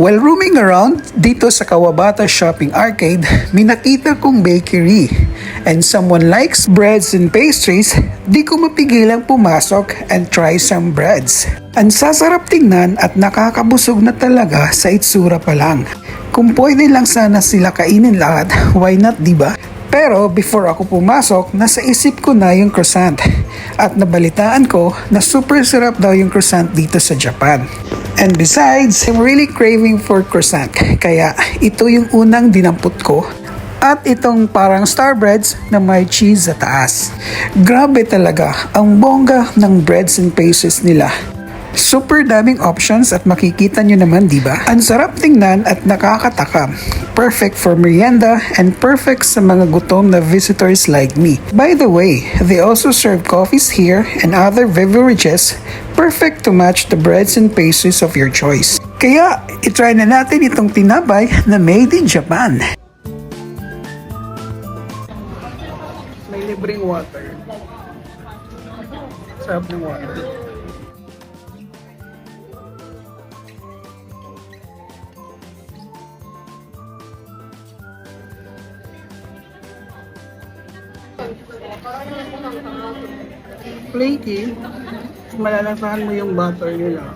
While roaming around dito sa Kawabata Shopping Arcade, may nakita kong bakery. And someone likes breads and pastries, di ko mapigilang pumasok and try some breads. Ang sasarap tingnan at nakakabusog na talaga sa itsura pa lang. Kung pwede lang sana sila kainin lahat, why not, diba? Pero before ako pumasok, nasa isip ko na yung croissant. At nabalitaan ko na super sarap daw yung croissant dito sa Japan. And besides, I'm really craving for croissant. Kaya ito yung unang dinampot ko. At itong parang star breads na may cheese sa taas. Grabe talaga ang bongga ng breads and pastries nila. Super daming options at makikita nyo naman, diba? Ang sarap tingnan at nakakatakam. Perfect for merienda and perfect sa mga gutom na visitors like me. By the way, they also serve coffees here and other beverages, perfect to match the breads and pastries of your choice. Kaya, itry na natin itong tinapay na made in Japan. May libreng water. Sarap ng water. Flaky, malalasahan mo yung butter nila.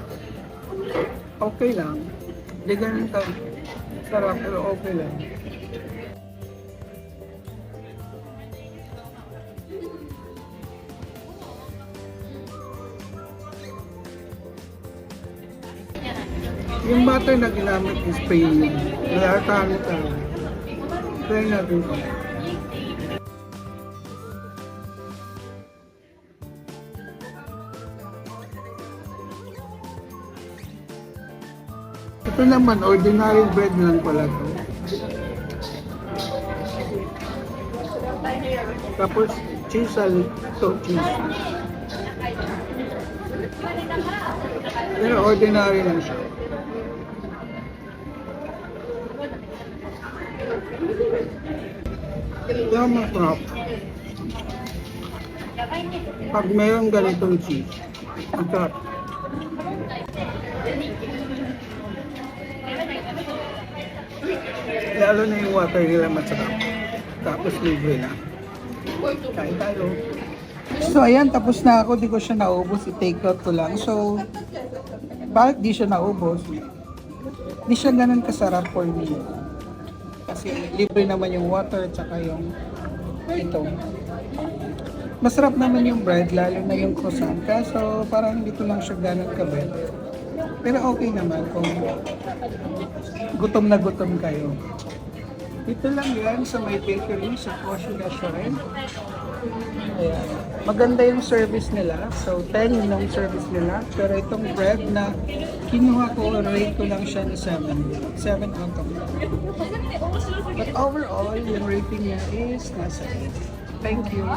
Okay lang. Di ganun ka sarap, pero okay lang. Yung butter na ginamit is premium. Malalasahan mo talaga. Try natin ito. Ito naman, ordinary bread lang pala to. Tapos, cheese cheese. Pero ordinary lang siya. Ito ang masarap. Pag mayroong ganitong cheese, ang sarap. Lalo na yung water nila masarap. Tapos libre na. Kain tayo. So ayan, tapos na ako. Di ko siya naubos. I-take out ko lang. So, bakit di siya naubos? Di siya ganun kasarap for me. Kasi libre naman yung water tsaka yung ito. Masarap naman yung bread, lalo na yung croissant. Kaso parang hindi ko lang siya ganun kabet. Pero okay naman kung gutom na gutom kayo. Ito lang yan sa may bakery sa Koshida Shrine. Ayan. Maganda yung service nila. So 10 yung service nila. Pero itong bread na kinuha ko, rate ko lang siya ni 7. 7 out of 10. But overall, yung rating niya is nasa 8. Thank you.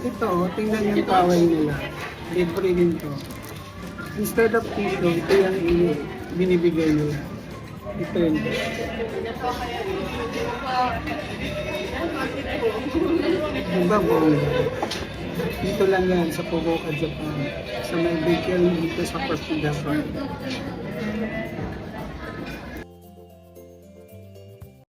Ito, tingnan yung kaway nila. Libre din to. Instead of piso, ito yung binibigay nila. Ito yun. Diba bongga? Dito lang yan sa Fukuoka, Japan. Sa may bakery dito sa Koshida Shrine.